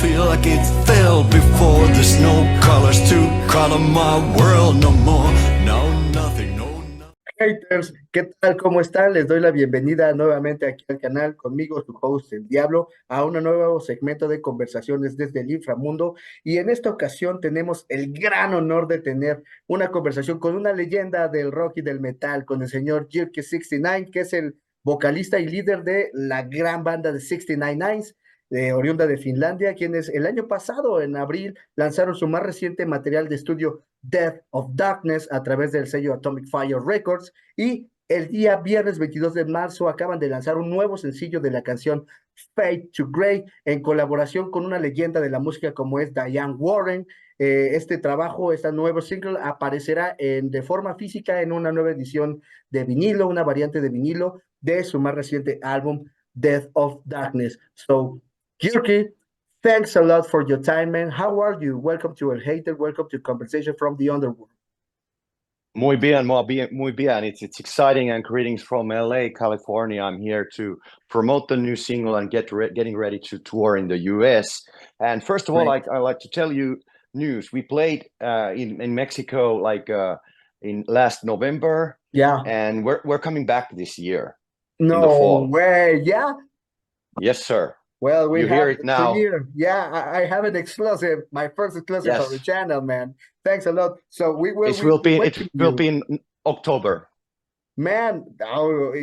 feel like it fell before. There's no colors to color my world no more. No, nothing, no, nothing. Haters, ¿qué tal? ¿Cómo están? Les doy la bienvenida nuevamente aquí al canal, conmigo, su host, el Diablo, a un nuevo segmento de conversaciones desde el inframundo. Y en esta ocasión tenemos el gran honor de tener una conversación con una leyenda del rock y del metal, con el señor Jyrki 69, que es el vocalista y líder de la gran banda de 69 Nines, oriunda de Finlandia, quienes el año pasado, en abril, lanzaron su más reciente material de estudio, Death of Darkness, a través del sello Atomic Fire Records, y el día viernes 22 de marzo acaban de lanzar un nuevo sencillo de la canción Fade to Grey, en colaboración con una leyenda de la música como es Diane Warren. Este trabajo, este nuevo single, aparecerá de forma física en una nueva edición de vinilo, una variante de vinilo de su más reciente álbum, Death of Darkness. So, Jyrki, thanks a lot for your time, man. How are you? Welcome to El Hater. Welcome to Conversation from the Underworld. Muy bien. It's exciting, and greetings from LA, California. I'm here to promote the new single and getting ready to tour in the US. And first of all, I like to tell you news. We played in Mexico in last November. Yeah. And we're coming back this year. No in the fall. way. Yeah. Yes, sir. Well, we you hear it now. Yeah, I have an exclusive, my first exclusive on the channel, man. Thanks a lot. So it will be in October. Man, oh,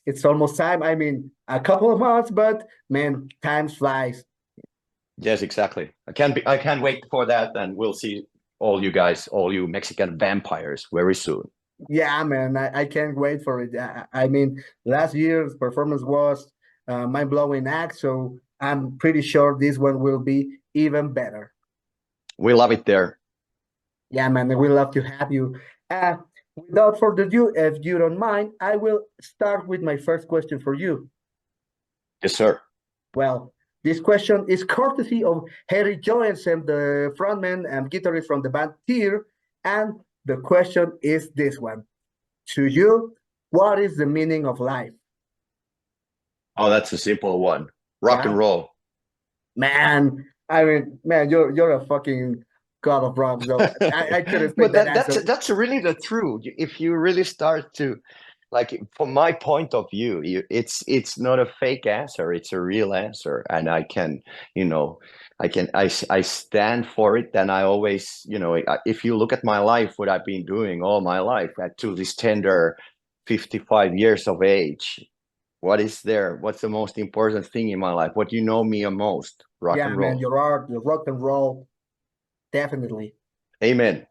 it's almost time. I mean, a couple of months, but man, time flies. Yes, exactly. I can't wait for that, and we'll see all you guys, all you Mexican vampires, very soon. Yeah, man, I can't wait for it. I mean, last year's performance was mind-blowing act, so I'm pretty sure this one will be even better. We love it there. Yeah, man, we love to have you. Without further ado, if you don't mind, I will start with my first question for you. Yes, sir. Well, this question is courtesy of Heri Joensen, the frontman and guitarist from the band Bazie, and the question is this one. To you, what is the meaning of life? Oh, that's a simple one. Rock and roll. Man, I mean, man, you're a fucking god of rock. So I could expect but that that's really the truth. If you really start to, like, from my point of view, it's not a fake answer. It's a real answer, and I stand for it. And I always, if you look at my life, what I've been doing all my life, to this tender 55 years of age. What is there? What's the most important thing in my life? What you know me most? Rock and roll. Man, your art, your rock and roll, definitely. Amen.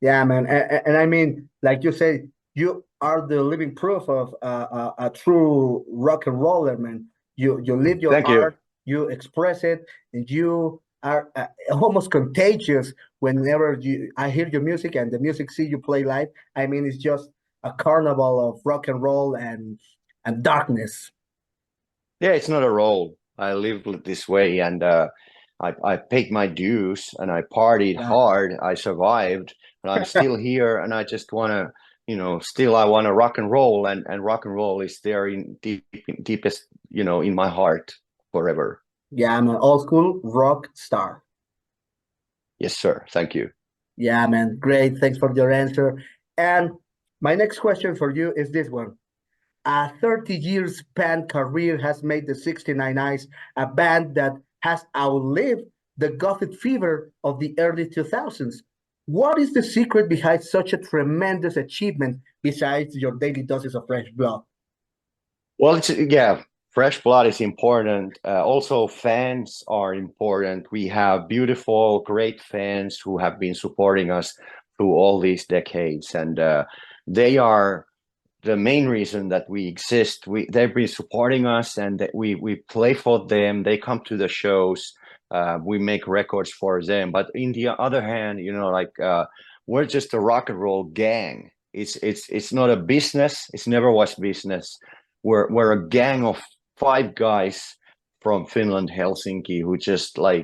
Yeah, man, and I mean, like you say, you are the living proof of a true rock and roller, man. You live your art, you express it, and you are almost contagious whenever I hear your music and the music see you play live. I mean, it's just a carnival of rock and roll and darkness. Yeah, it's not a role. I live this way, and I paid my dues, and I partied hard. I survived, and I'm still here, and I just want to, still I want to rock and roll, and rock and roll is there in deepest, in my heart forever. Yeah, I'm an old school rock star. Yes, sir. Thank you. Yeah, man. Great. Thanks for your answer. And my next question for you is this one. A 30-year span career has made the 69 Eyes a band that has outlived the gothic fever of the early 2000s. What is the secret behind such a tremendous achievement besides your daily doses of fresh blood? Well, fresh blood is important. Also, fans are important. We have beautiful, great fans who have been supporting us through all these decades, and they are the main reason that we exist. They've been supporting us, and that we play for them. They come to the shows. We make records for them. But in the other hand, we're just a rock and roll gang. It's not a business. It never was business. We're a gang of 5 guys from Finland, Helsinki, who just love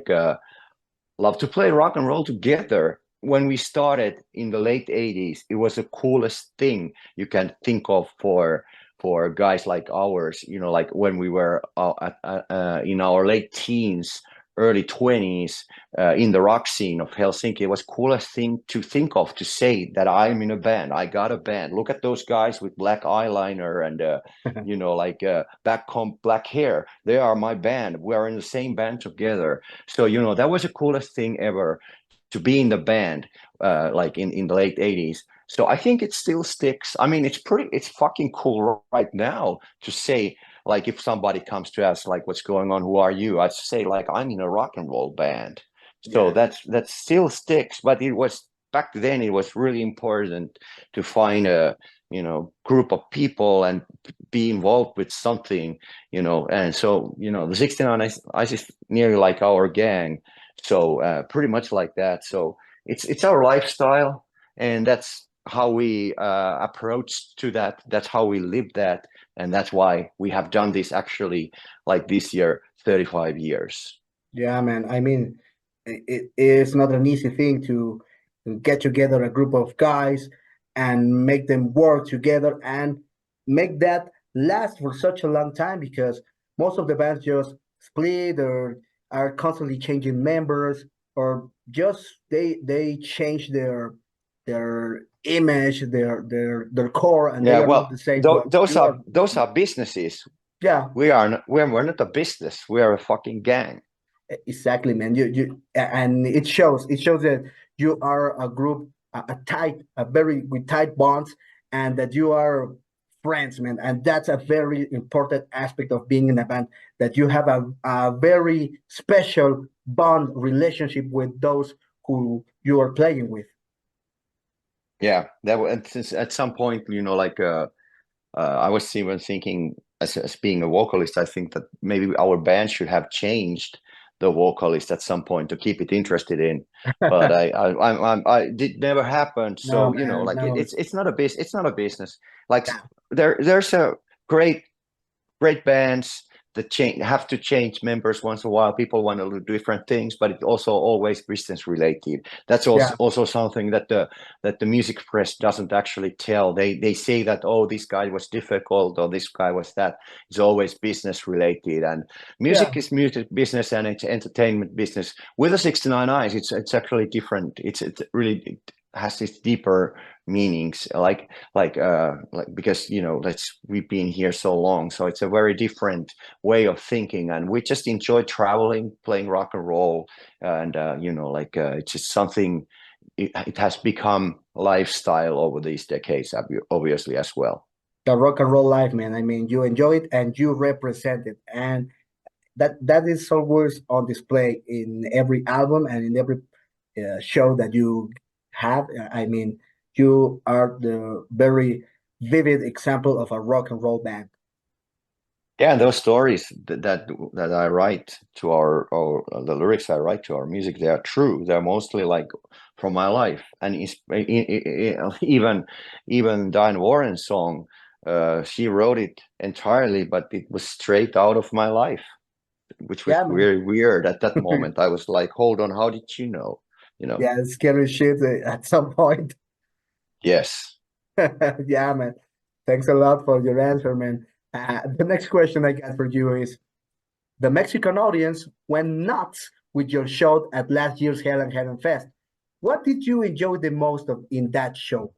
to play rock and roll together. When we started in the late 80s, it was the coolest thing you can think of for guys like ours, like when we were in our late teens, early 20s in the rock scene of Helsinki. It was coolest thing to think of, to say that I'm in a band. I got a band. Look at those guys with black eyeliner and black hair. They are my band. We're in the same band together. So that was the coolest thing ever, to be in the band like in the late 80s. So I think it still sticks. I mean, it's fucking cool right now to say, like, if somebody comes to us like, what's going on, who are you, I'd say like, I'm in a rock and roll band. So Yeah. that still sticks. But it was back then, it was really important to find a group of people and be involved with something, and so the 69 Ice is nearly like our gang. So pretty much like that. So it's our lifestyle, and that's how we approach to that. That's how we live that, and that's why we have done this actually, like this year, 35 years. Yeah, man. I mean, it is not an easy thing to get together a group of guys and make them work together and make that last for such a long time, because most of the bands just split or are constantly changing members, or just they change their image, their core, and they Yeah, are not well, the same. But those you are, are businesses. yeah. We're not a business. We are a fucking gang. Exactly, man. And it shows that you are a group, a very with tight bonds, and that you are friends, man. And that's a very important aspect of being in a band, that you have a very special bond relationship with those who you are playing with. Yeah, since at some point, I was even thinking, as being a vocalist, I think that maybe our band should have changed the vocalist at some point to keep it interested in. But I did never happen. No, So man, like no. it's not a business. It's not a business. Like Yeah, there's a great bands that have to change members once in a while. People want to do different things, but it's also always business related. That's yeah, also something that the music press doesn't actually tell. They say that, oh, this guy was difficult, or this guy was that. It's always business related, and yeah. music is music business, and it's entertainment business. With the 69 Eyes, it's actually different. It's really, it has this deeper meanings, like because we've been here so long, so it's a very different way of thinking, and we just enjoy traveling, playing rock and roll, and it's just something. It has become lifestyle over these decades, obviously, as well. The rock and roll life, man. I mean, you enjoy it and you represent it, and that is always on display in every album and in every show that you have. I mean, you are the very vivid example of a rock and roll band. Yeah, and those stories that I write to our the lyrics I write to our music, they are true. They're mostly like from my life, and even Diane Warren's song, she wrote it entirely, but it was straight out of my life, which was Yeah, man. very weird at that moment. I was like, hold on, how did you know? Yeah, scary shit at some point. Yes. Yeah, man. Thanks a lot for your answer, man. The next question I got for you is: the Mexican audience went nuts with your show at last year's Hell and Heaven Fest. What did you enjoy the most of in that show?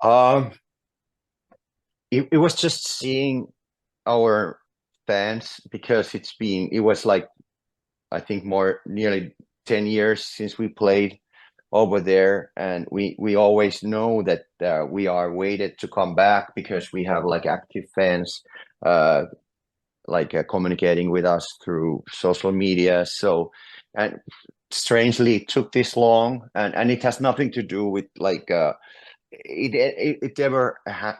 Um, it was just seeing our fans, because it was like, I think nearly 10 years since we played over there, and we always know that we are waited to come back, because we have like active fans communicating with us through social media. So, and strangely it took this long, and it has nothing to do with it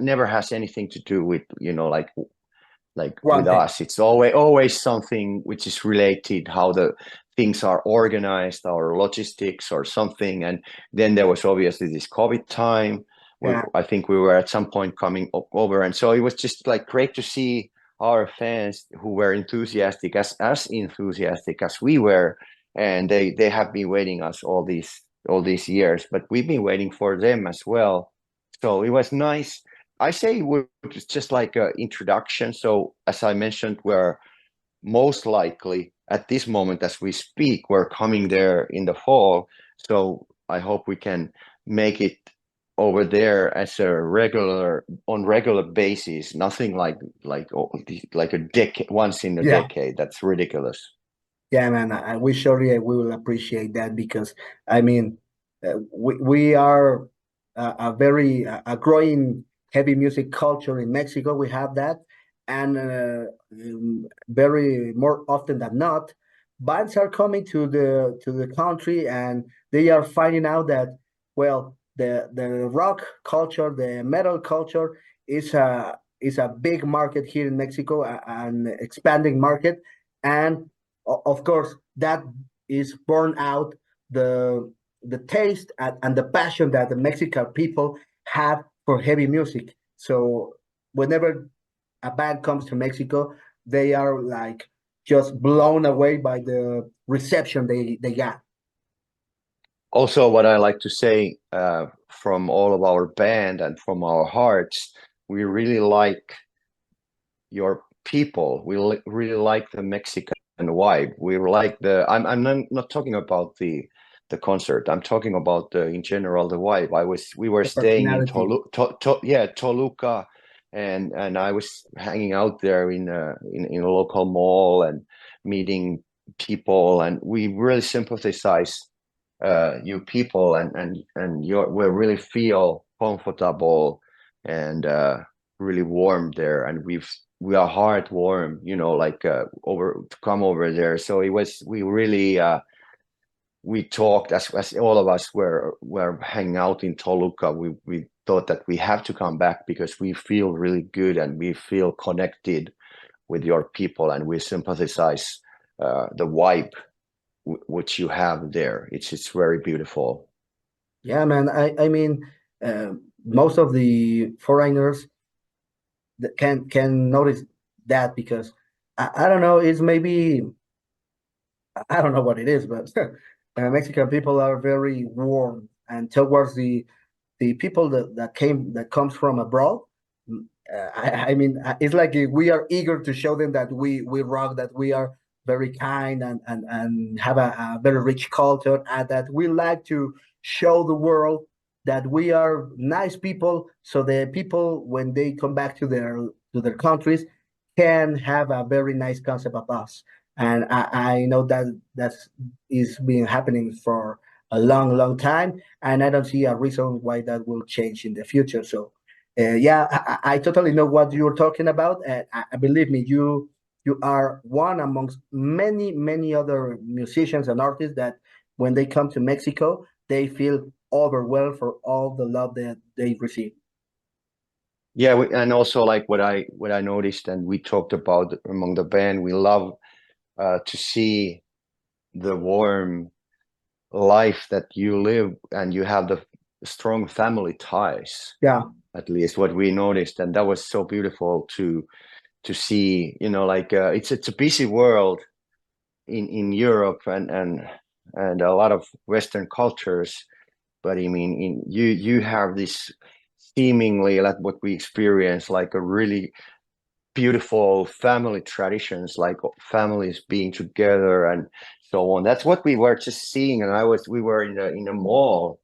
never has anything to do with with One thing. us. It's always something which is related, how the things are organized, our logistics or something. And then there was obviously this COVID time. Yeah, I think we were at some point coming over, and so it was just like great to see our fans who were enthusiastic, as enthusiastic as we were, and they have been waiting us all these years, but we've been waiting for them as well. So it was nice. I say it was just like an introduction. So as I mentioned, we're most likely at this moment as we speak, we're coming there in the fall. So I hope we can make it over there as a regular basis. Nothing like a decade, once in a Yeah. decade. That's ridiculous. Yeah, man, we surely we will appreciate that because I mean, we are a very a growing heavy music culture in Mexico. We have that, and very more often than not, bands are coming to the country and they are finding out that well, the rock culture, the metal culture is a big market here in Mexico, an expanding market, and of course that is born out the taste and the passion that the Mexican people have for heavy music. So whenever a band comes to Mexico, they are like just blown away by the reception they got. Also, what I like to say from all of our band and from our hearts, we really like your people. We really like the Mexican vibe. We like the. I'm not talking about the concert. I'm talking about in general the vibe. We were The staying in personality. Toluca, and I was hanging out there in a local mall and meeting people, and we really sympathize you people, and we really feel comfortable and really warm there, and we are heart warm, like over to come over there. So we really we talked as all of us were hanging out in Toluca. We thought that we have to come back because we feel really good and we feel connected with your people, and we sympathize the vibe which you have there. It's very beautiful. Yeah, man. I mean, most of the foreigners that can notice that because I don't know. It's maybe I don't know what it is, but Mexican people are very warm and towards the people that comes from abroad. I mean, it's like we are eager to show them that we rock, that we are very kind and have a very rich culture, and that we like to show the world that we are nice people, so the people when they come back to their countries can have a very nice concept of us. And I know that that's is been happening for a long time, and I don't see a reason why that will change in the future. So yeah, I totally know what you're talking about, and I believe me, you are one amongst many other musicians and artists that when they come to Mexico, they feel overwhelmed for all the love that they receive. Yeah, and also like what I noticed, and we talked about among the band, we love to see the warm life that you live, and you have the strong family ties. Yeah, At least what we noticed, and that was so beautiful to see. Like it's a busy world in Europe and a lot of Western cultures, but I mean, you have this seemingly like what we experience, like a really beautiful family traditions, like families being together and so on. That's what we were just seeing, and we were in a mall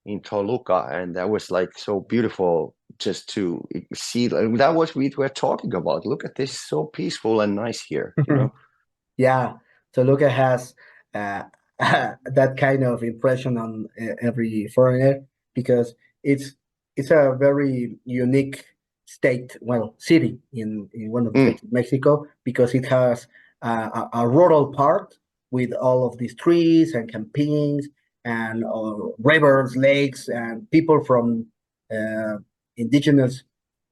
in Toluca, and that was like so beautiful just to see. That was we were talking about. Look at this, so peaceful and nice here. yeah. Toluca has uh, that kind of impression on every foreigner because it's it's a very unique state, well, city in one of the Mm. states of Mexico because it has a rural part with all of these trees and campaigns and rivers, lakes, and people from uh, indigenous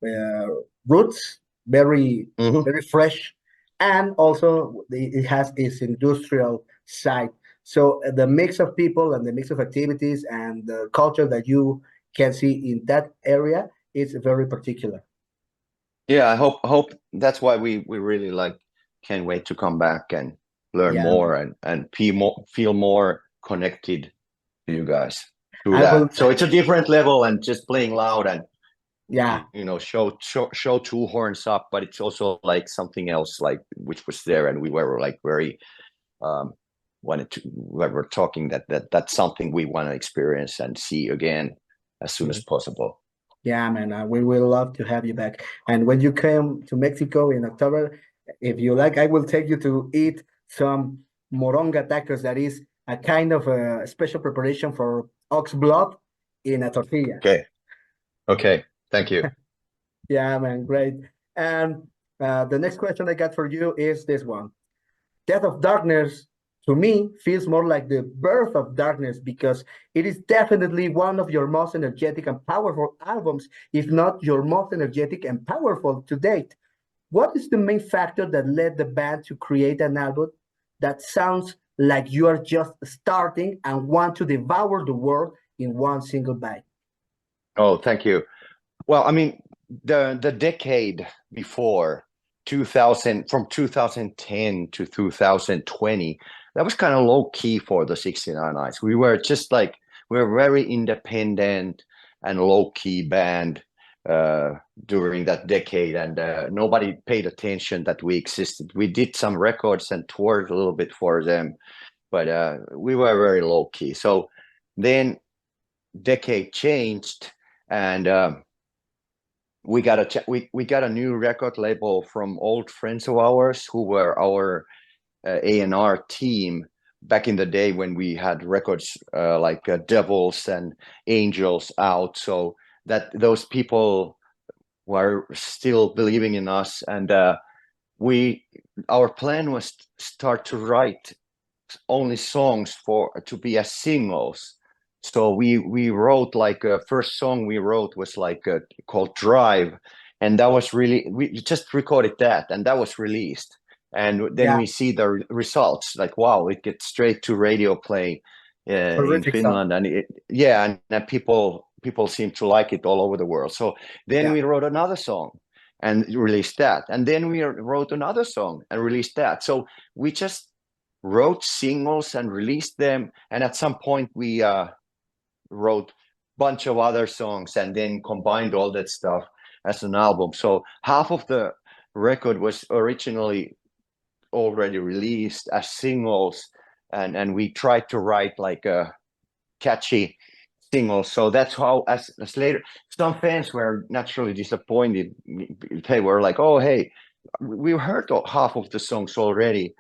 uh, roots, Mhm. very fresh, and also it has its industrial side. So the mix of people and the mix of activities and the culture that you can see in that area is very particular. Yeah, I hope that's why we really like can't wait to come back and learn Yeah, more and feel more connected to you guys through I will. that. So it's a different level and just playing loud and Yeah, show two horns up, but it's also like something else like which was there, and we were like very when we're talking that's something we want to experience and see again as soon as possible. Yeah, man, we will love to have you back. And when you come to Mexico in October, if you like, I will take you to eat some moronga tacos. That is a kind of a special preparation for ox blood in a tortilla. Okay. Thank you. Yeah, man, great. And the next question I got for you is this one. Death of Darkness, to me, feels more like the birth of darkness because it is definitely one of your most energetic and powerful albums, if not your most energetic and powerful to date. What is the main factor that led the band to create an album that sounds like you are just starting and want to devour the world in one single bite? Oh, thank you. Well, I mean, the decade before 2000, from 2010 to 2020, that was kind of low key for the 69 Nights. We were just like, we were very independent and low key band during that decade, and nobody paid attention that we existed. We did some records and toured a little bit for them, but we were very low key. So then decade changed, and we got a new record label from old friends of ours who were our A&R team back in the day when we had records like Devils and Angels out. So that those people were still believing in us, and our plan was to start to write only songs to be as singles. So we wrote like first song we wrote was like called Drive, and that was really, we just recorded that, and that was released. And then we see the results, like, wow, it gets straight to radio play in Finland, and people seem to like it all over the world. So then we wrote another song and released that, and then we wrote another song and released that. So we just wrote singles and released them, and at some point we wrote a bunch of other songs and then combined all that stuff as an album. So half of the record was originally already released as singles, and we tried to write like a catchy single. So that's how, as later, some fans were naturally disappointed. They were like, oh, hey, we heard half of the songs already.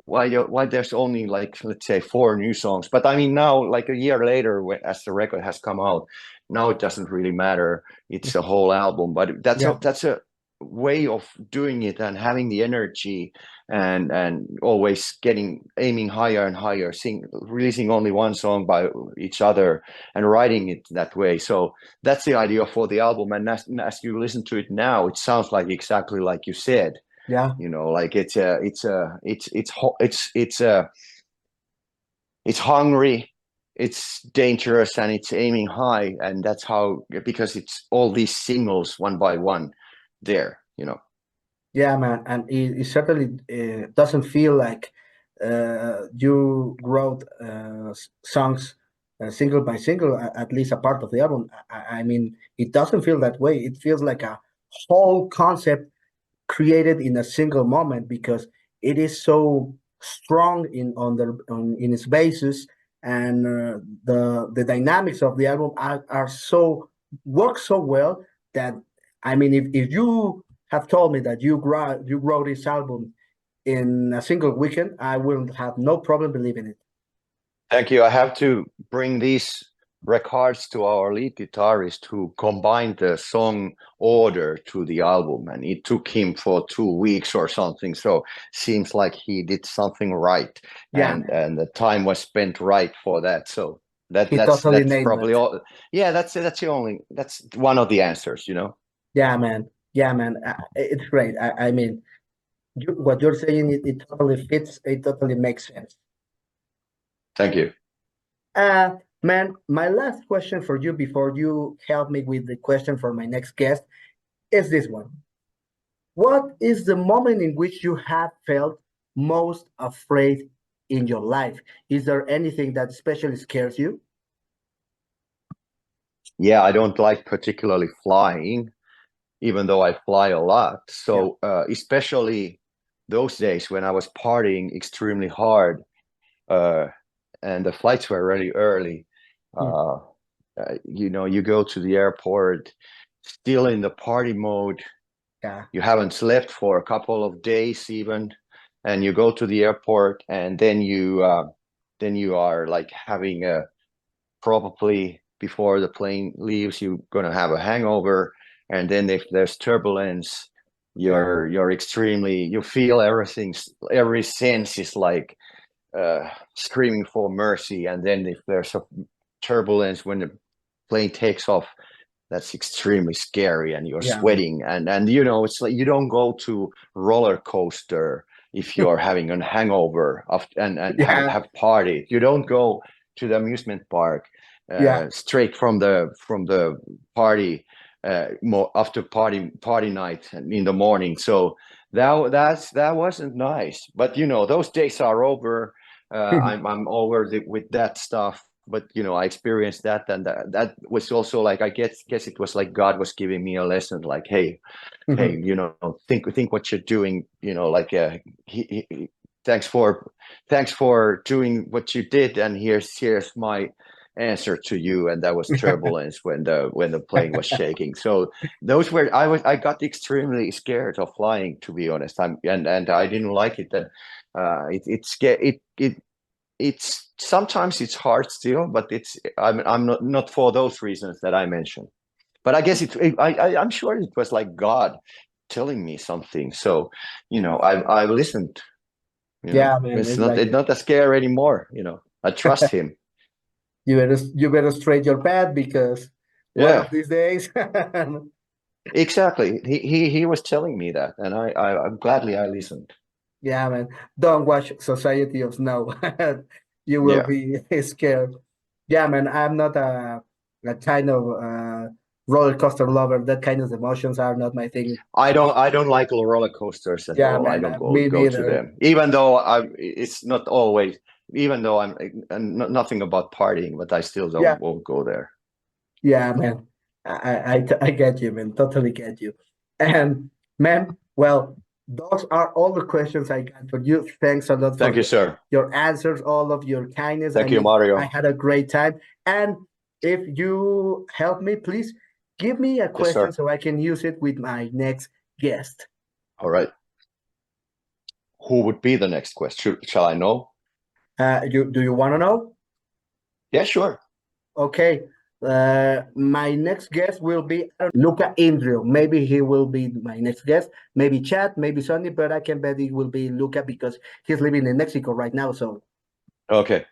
Why there's only like, let's say, 4 new songs? But I mean, now, like a year later, as the record has come out, now it doesn't really matter. It's a whole album. But that's a way of doing it and having the energy and always aiming higher and higher, releasing only one song by each other and writing it that way. So that's the idea for the album. And as you listen to it now, it sounds like exactly like you said. Yeah, you know, like it's hungry, it's dangerous, and it's aiming high, and that's how, because it's all these singles one by one there, you know. Yeah, man, and it certainly doesn't feel like you wrote songs single by single, at least a part of the album. I mean, it doesn't feel that way. It feels like a whole concept created in a single moment because it is so strong in its basis, and the dynamics of the album are so work so well that, I mean, if you have told me that you wrote this album in a single weekend, I will have no problem believing it. Thank you. I have to bring these regards to our lead guitarist who combined the song order to the album, and it took him for 2 weeks or something. So seems like he did something right, and the time was spent right for that. So that's probably all. Yeah, that's one of the answers, you know. Yeah, man. It's great. I mean, what you're saying, it totally fits. It totally makes sense. Thank you. Man, my last question for you before you help me with the question for my next guest is this one. What is the moment in which you have felt most afraid in your life? Is there anything that especially scares you? Yeah, I don't like particularly flying, even though I fly a lot. So especially those days when I was partying extremely hard, and the flights were really early. You go to the airport still in the party mode. Yeah. You haven't slept for a couple of days even, and you go to the airport, and then you are like having a, probably before the plane leaves, you're gonna have a hangover, and then if there's turbulence, you're extremely, you feel everything, every sense is like screaming for mercy, and then if there's a turbulence when the plane takes off, that's extremely scary, and you're sweating, and it's like you don't go to roller coaster if you're having a hangover and have partied. You don't go to the amusement park straight from the party after party night and in the morning. So that wasn't nice, but those days are over. I'm over with that stuff. But I experienced that, and that was also like, I guess it was like God was giving me a lesson, like, hey, think what you're doing, like thanks for doing what you did, and here's my answer to you. And that was turbulence when the plane was shaking. So those were, I got extremely scared of flying, to be honest. And I didn't like it. And it's sometimes it's hard still, but I'm not for those reasons that I mentioned. But I guess I'm sure it was like God telling me something. So I listened. Man, it's not a scare anymore. I trust Him. You better straight your path, because one of these days. Exactly. He was telling me that, and I'm gladly I listened. Yeah, man. Don't watch Society of Snow. You will be scared. Yeah, man. I'm not a kind of roller coaster lover. That kind of emotions are not my thing. I don't like roller coasters at all. Man, I don't go to them, even though it's not always. Even though I'm nothing about partying, but I still won't go there. Yeah, man. I get you, man. Totally get you. And man, well, those are all the questions I got for you. Thanks a lot. Thank you, sir. Your answers, all of your kindness. Thank you, Mario. I had a great time. And if you help me, please give me a question so I can use it with my next guest. All right. Who would be the next question? Shall I know? Do you want to know? Yeah, sure. Okay. My next guest will be Luca Indrio. Maybe he will be my next guest. Maybe Chad, maybe Sonny, but I can bet it will be Luca because he's living in Mexico right now. So okay.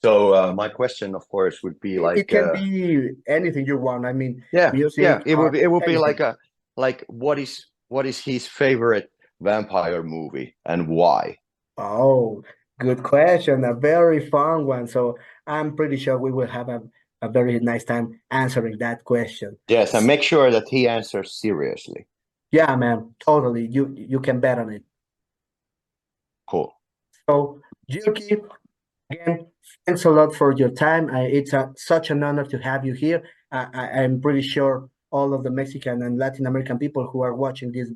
So my question, of course, would be like it can be anything you want. I mean, music. It would be anything. like what is his favorite vampire movie and why? Oh, good question. A very fun one. So I'm pretty sure we will have a very nice time answering that question. Yes, and make sure that he answers seriously. Yeah, man, totally. You can bet on it. Cool. So, Jyrki, again, thanks a lot for your time. It's such an honor to have you here. I'm pretty sure all of the Mexican and Latin American people who are watching this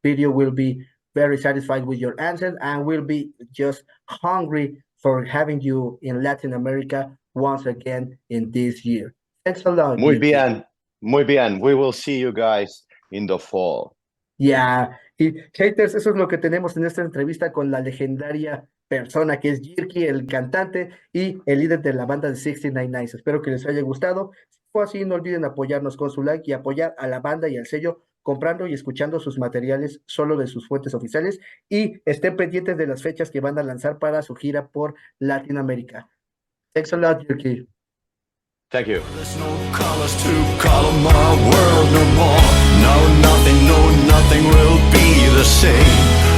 video will be very satisfied with your answers and will be just hungry for having you in Latin America once again in this year. Thanks a lot. Muy bien. Muy bien. We will see you guys in the fall. Yeah. Y haters, eso es lo que tenemos en esta entrevista con la legendaria persona que es Jyrki, el cantante y el líder de la banda de 69 Nights. Espero que les haya gustado. Si fue así, no olviden apoyarnos con su like y apoyar a la banda y al sello comprando y escuchando sus materiales solo de sus fuentes oficiales, y estén pendientes de las fechas que van a lanzar para su gira por Latinoamérica. Thanks a lot, Jyrki. Thank you. There's no colors to color my world no more. No, nothing will be the same.